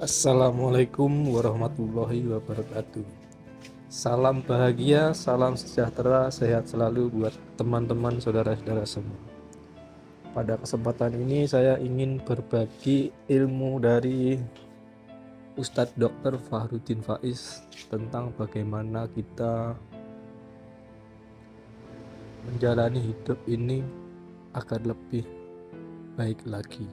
Assalamualaikum warahmatullahi wabarakatuh. Salam bahagia, salam sejahtera, sehat selalu buat teman-teman saudara-saudara semua. Pada kesempatan ini saya ingin berbagi ilmu dari Ustadz Dr. Fahrudin Faiz tentang bagaimana kita menjalani hidup ini agar lebih baik lagi.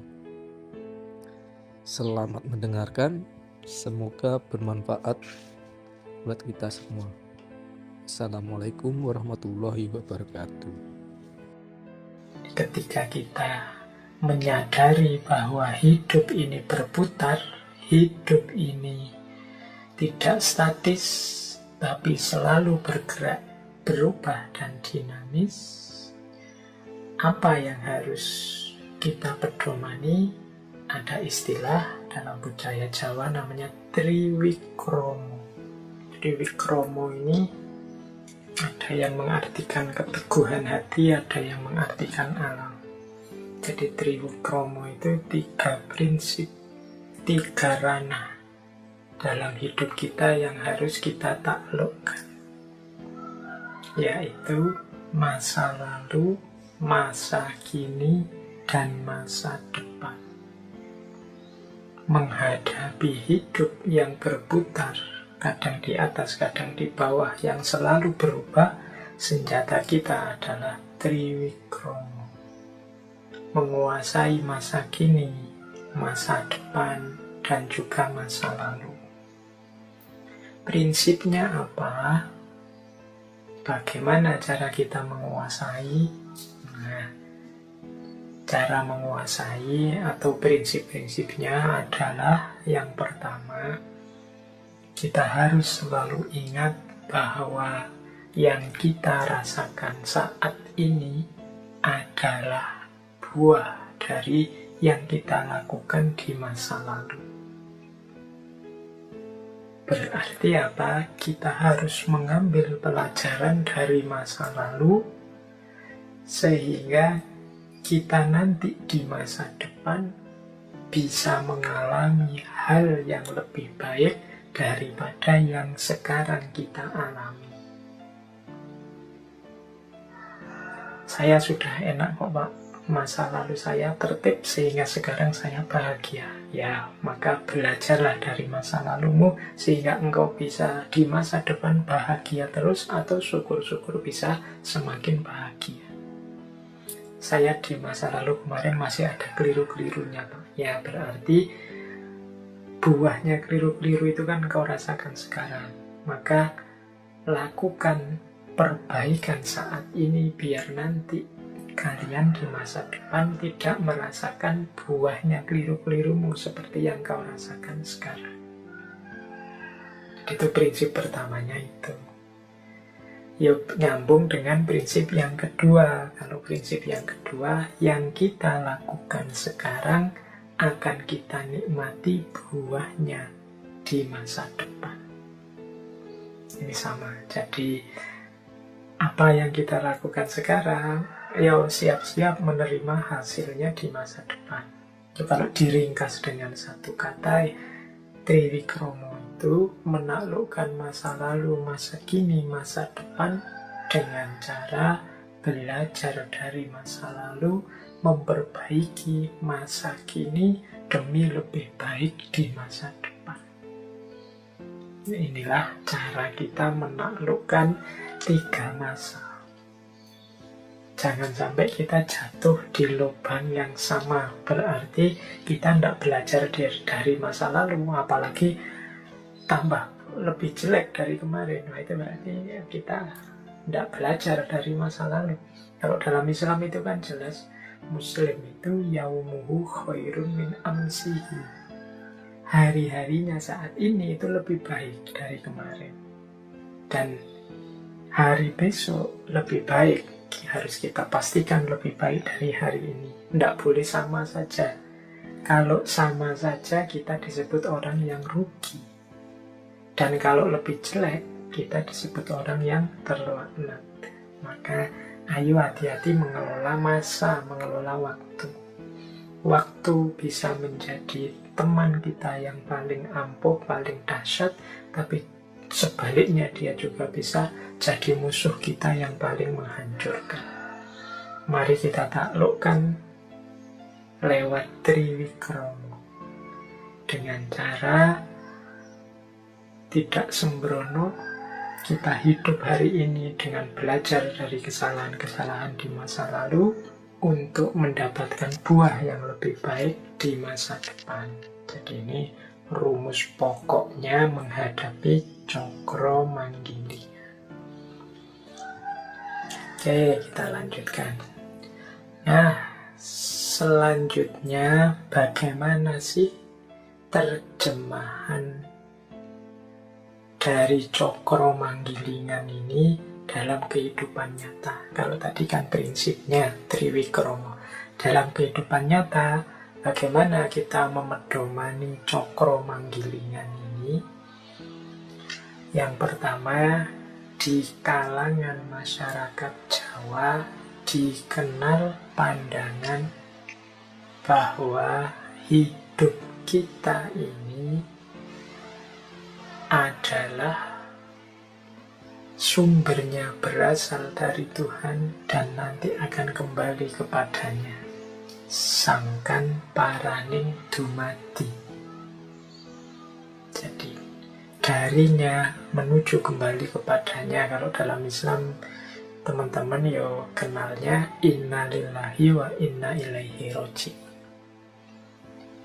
Selamat mendengarkan, semoga bermanfaat buat kita semua. Assalamualaikum warahmatullahi wabarakatuh. Ketika kita menyadari bahwa hidup ini berputar, hidup ini tidak statis, tapi selalu bergerak, berubah dan dinamis, apa yang harus kita pedomani? Ada istilah dalam budaya Jawa namanya Triwikromo. Triwikromo ini ada yang mengartikan keteguhan hati, ada yang mengartikan alam. Jadi Triwikromo itu 3 prinsip, 3 ranah dalam hidup kita yang harus kita taklukkan, yaitu masa lalu, masa kini, dan masa depan. Menghadapi hidup yang berputar, kadang di atas, kadang di bawah, yang selalu berubah, senjata kita adalah Triwikromo. Menguasai masa kini, masa depan, dan juga masa lalu. Prinsipnya apa? Bagaimana cara kita menguasai? Cara menguasai atau prinsip-prinsipnya adalah yang pertama, kita harus selalu ingat bahwa yang kita rasakan saat ini adalah buah dari yang kita lakukan di masa lalu. Berarti apa? Kita harus mengambil pelajaran dari masa lalu sehingga kita nanti di masa depan bisa mengalami hal yang lebih baik daripada yang sekarang kita alami. Saya sudah enak kok Pak, masa lalu saya tertib sehingga sekarang saya bahagia. Ya, maka belajarlah dari masa lalumu sehingga engkau bisa di masa depan bahagia terus atau syukur-syukur bisa semakin bahagia. Saya di masa lalu kemarin masih ada keliru-kelirunya Pak. Ya berarti buahnya keliru-keliru itu kan kau rasakan sekarang. Maka lakukan perbaikan saat ini biar nanti kalian di masa depan tidak merasakan buahnya keliru-kelirumu seperti yang kau rasakan sekarang. Itu prinsip pertamanya itu. Ya nyambung dengan prinsip yang kedua. Kalau prinsip yang kedua, yang kita lakukan sekarang akan kita nikmati buahnya di masa depan. Ini sama. Jadi apa yang kita lakukan sekarang, ya siap-siap menerima hasilnya di masa depan. Kalau diringkas dengan satu kata, Triwikromo itu menaklukkan masa lalu, masa kini, masa depan dengan cara belajar dari masa lalu, memperbaiki masa kini demi lebih baik di masa depan. Inilah cara kita menaklukkan 3 masa. Jangan sampai kita jatuh di lubang yang sama, berarti kita tidak belajar dari masa lalu, apalagi tambah lebih jelek dari kemarin. Nah, itu berarti kita tidak belajar dari masa lalu. Kalau dalam Islam itu kan jelas, Muslim itu yaumuhu khairun min amsihi. Hari-harinya saat ini itu lebih baik dari kemarin. Dan hari besok lebih baik. Harus kita pastikan lebih baik dari hari ini. Tidak boleh sama saja. Kalau sama saja kita disebut orang yang rugi. Dan kalau lebih jelek, kita disebut orang yang terlaknat. Maka ayo hati-hati mengelola masa, mengelola waktu. Waktu bisa menjadi teman kita yang paling ampuh, paling dahsyat, tapi sebaliknya dia juga bisa jadi musuh kita yang paling menghancurkan. Mari kita taklukkan lewat Triwikromo dengan cara tidak sembrono. Kita hidup hari ini dengan belajar dari kesalahan-kesalahan di masa lalu untuk mendapatkan buah yang lebih baik di masa depan. Jadi ini rumus pokoknya menghadapi cokro manggili. Oke, kita lanjutkan. Nah, selanjutnya bagaimana sih terjemahan dari cokro manggilingan ini dalam kehidupan nyata? Kalau tadi kan prinsipnya Triwikromo. Dalam kehidupan nyata, bagaimana kita memedomani cokro manggilingan ini? Yang pertama, di kalangan masyarakat Jawa dikenal pandangan bahwa hidup kita ini adalah sumbernya berasal dari Tuhan dan nanti akan kembali kepadanya. Sangkan paraning dumadi. Jadi darinya menuju kembali kepadanya. Kalau dalam Islam teman-teman yo kenalnya innalillahi wa inna ilaihi roji'un.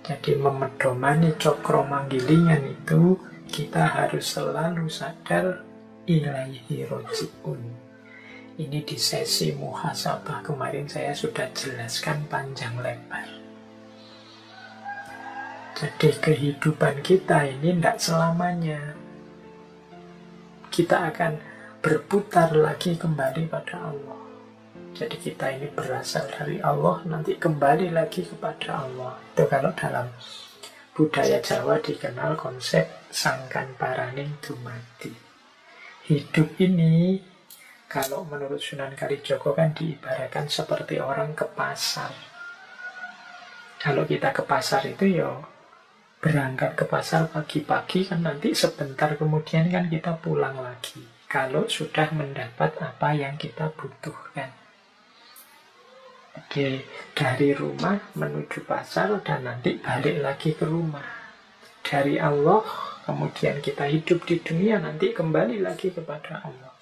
Jadi memedomani cokro manggilingan itu kita harus selalu sadar ilaihi roji'un. Ini di sesi muhasabah kemarin saya sudah jelaskan panjang lebar. Jadi kehidupan kita ini tidak selamanya. Kita akan berputar lagi kembali pada Allah. Jadi kita ini berasal dari Allah, nanti kembali lagi kepada Allah. Itu kalau dalam budaya Jawa dikenal konsep sangkan paraning dumadi. Hidup ini, kalau menurut Sunan Kalijogo kan diibaratkan seperti orang ke pasar. Kalau kita ke pasar itu ya berangkat ke pasar pagi-pagi, kan nanti sebentar kemudian kan kita pulang lagi. Kalau sudah mendapat apa yang kita butuhkan. Oke, dari rumah menuju pasar dan nanti balik lagi ke rumah. Dari Allah, kemudian kita hidup di dunia, nanti kembali lagi kepada Allah.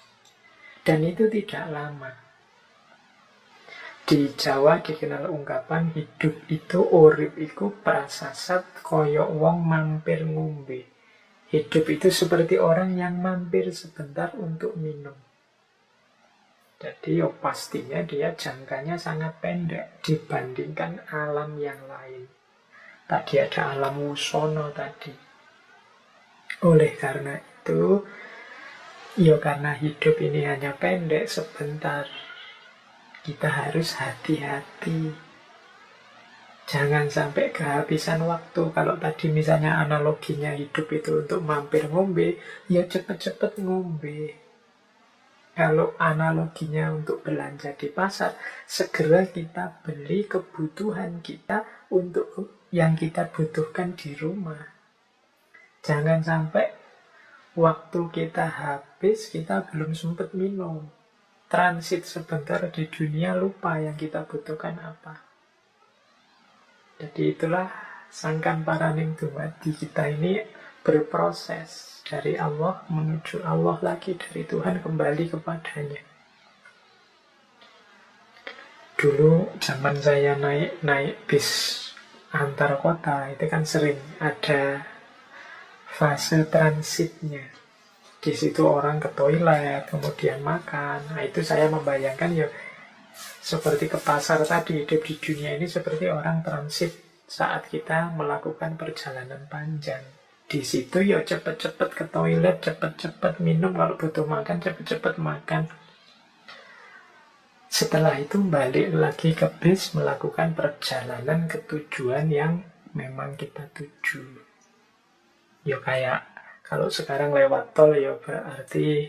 Dan itu tidak lama. Di Jawa dikenal ungkapan hidup itu urip iku prasasat koyok wong mampir ngombe. Hidup itu seperti orang yang mampir sebentar untuk minum. Jadi pastinya dia jangkanya sangat pendek dibandingkan alam yang lain. Tadi ada alam wusono tadi. Oleh karena itu, ya karena hidup ini hanya pendek sebentar, kita harus hati-hati. Jangan sampai kehabisan waktu. Kalau tadi misalnya analoginya hidup itu untuk mampir ngombe, ya cepet-cepet ngombe. Kalau analoginya untuk belanja di pasar, segera kita beli kebutuhan kita untuk yang kita butuhkan di rumah. Jangan sampai waktu kita habis, kita belum sempat minum. Transit sebentar di dunia, lupa yang kita butuhkan apa. Jadi itulah sangkan paraning dumadi. Kita ini berproses dari Allah menuju Allah lagi, dari Tuhan kembali kepadanya. Dulu zaman saya naik bis antar kota, itu kan sering ada fase transitnya. Di situ orang ke toilet, kemudian makan. Nah, itu saya membayangkan ya seperti ke pasar tadi. Hidup di dunia ini seperti orang transit saat kita melakukan perjalanan panjang. Di situ ya cepet-cepet ke toilet, cepet-cepet minum, kalau butuh makan cepet-cepet makan. Setelah itu balik lagi ke bis, melakukan perjalanan ke tujuan yang memang kita tuju. Ya kayak kalau sekarang lewat tol ya berarti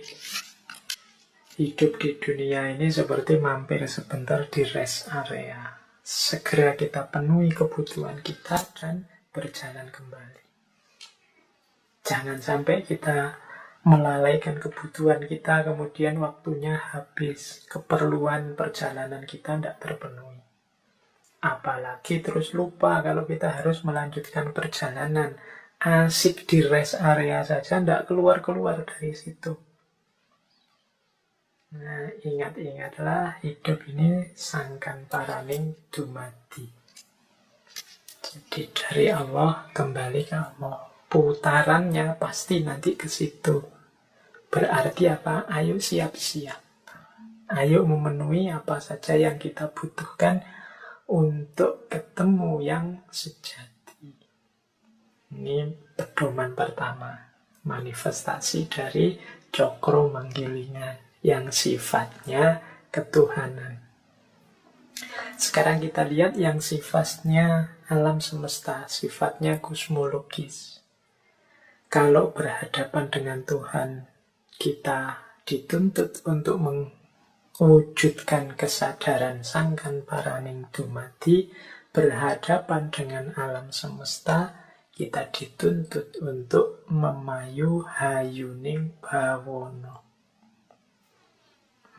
hidup di dunia ini seperti mampir sebentar di rest area. segera kita penuhi kebutuhan kita dan berjalan kembali. Jangan sampai kita melalaikan kebutuhan kita, kemudian waktunya habis, keperluan perjalanan kita tidak terpenuhi. Apalagi terus lupa kalau kita harus melanjutkan perjalanan. Asik di rest area saja, tidak keluar-keluar dari situ. Nah, ingat-ingatlah, hidup ini sangkan paraning dumadi. Jadi dari Allah kembali ke Allah. Putarannya pasti nanti ke situ. Berarti apa? Ayo siap-siap. Ayo memenuhi apa saja yang kita butuhkan untuk ketemu yang sejati. Ini pedoman pertama. Manifestasi dari cokro manggilingan yang sifatnya ketuhanan. Sekarang kita lihat yang sifatnya alam semesta, sifatnya kosmologis. Kalau berhadapan dengan Tuhan, kita dituntut untuk mewujudkan kesadaran sangkan paraning dumadi. Berhadapan dengan alam semesta, kita dituntut untuk memayu hayuning bawono.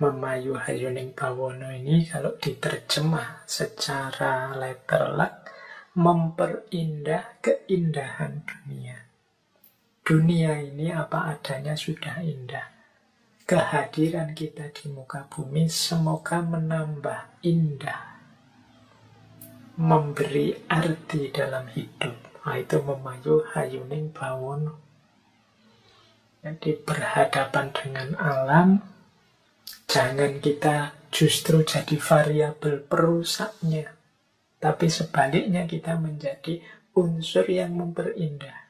Memayu hayuning bawono ini kalau diterjemah secara letterlek, memperindah keindahan dunia. Dunia ini apa adanya sudah indah. Kehadiran kita di muka bumi semoga menambah indah, memberi arti dalam hidup. Nah, itu memayu hayuning bawono. Jadi berhadapan dengan alam, jangan kita justru jadi variabel perusaknya, tapi sebaliknya kita menjadi unsur yang memperindah.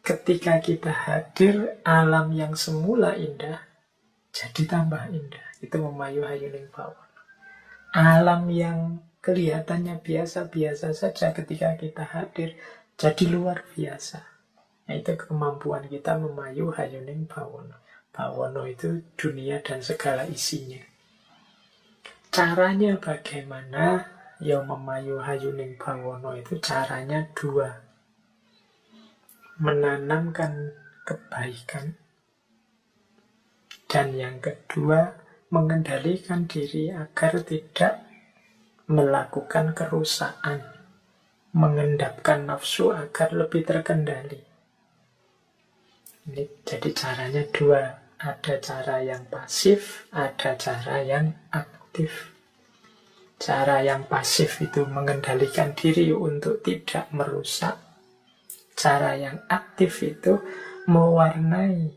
Ketika kita hadir, alam yang semula indah jadi tambah indah. Itu memayu hayuning bawono. Alam yang kelihatannya biasa-biasa saja ketika kita hadir jadi luar biasa. Nah, itu kemampuan kita memayu hayuning bawono. Bawono itu dunia dan segala isinya. Caranya bagaimana? Ya memayu hayuning bawono itu caranya dua. Menanamkan kebaikan. Dan yang kedua, mengendalikan diri agar tidak melakukan kerusakan. Mengendapkan nafsu agar lebih terkendali. Ini jadi caranya dua. Ada cara yang pasif, ada cara yang aktif. Cara yang pasif itu mengendalikan diri untuk tidak merusak. Cara yang aktif itu mewarnai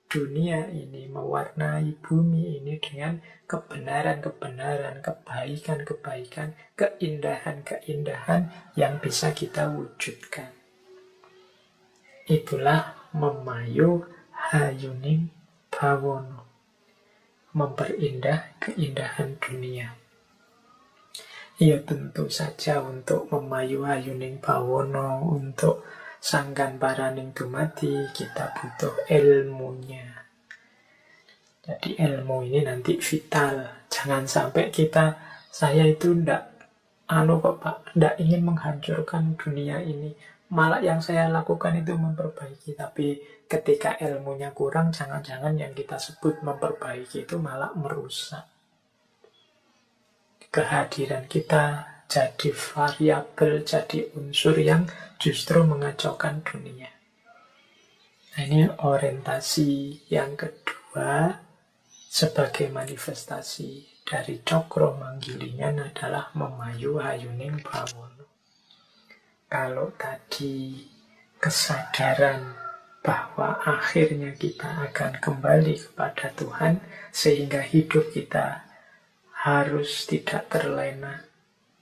dunia ini, mewarnai bumi ini dengan kebenaran-kebenaran, kebaikan-kebaikan, keindahan-keindahan yang bisa kita wujudkan. Itulah memayu hayuning bawono, memperindah keindahan dunia. Ya tentu saja untuk memayu hayuning bawono, untuk sangkan paraning dumadi, kita butuh ilmunya. Jadi ilmu ini nanti vital. Jangan sampai saya itu ndak ingin menghancurkan dunia ini. Malah yang saya lakukan itu memperbaiki. Tapi ketika ilmunya kurang, jangan-jangan yang kita sebut memperbaiki itu malah merusak. Kehadiran kita jadi variabel, jadi unsur yang justru mengacaukan dunia. Nah, ini orientasi yang kedua sebagai manifestasi dari cokro manggilingan adalah memayu hayuning bawono. Kalau tadi kesadaran bahwa akhirnya kita akan kembali kepada Tuhan, sehingga hidup kita harus tidak terlena,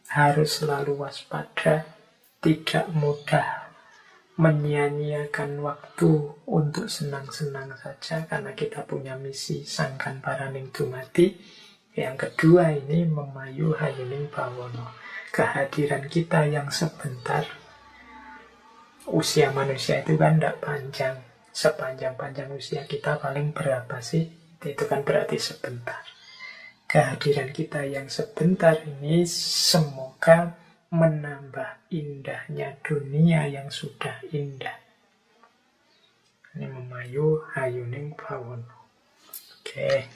harus selalu waspada, tidak mudah menyia-nyiakan waktu untuk senang-senang saja karena kita punya misi sangkan paraning dumadi. Yang kedua ini memayu hayuning bawono. Kehadiran kita yang sebentar, usia manusia itu kan tidak panjang. Sepanjang-panjang usia kita paling berapa sih? Itu kan berarti sebentar. kehadiran kita yang sebentar ini semoga menambah indahnya dunia yang sudah indah. Ini memayu hayuning bawono. Oke.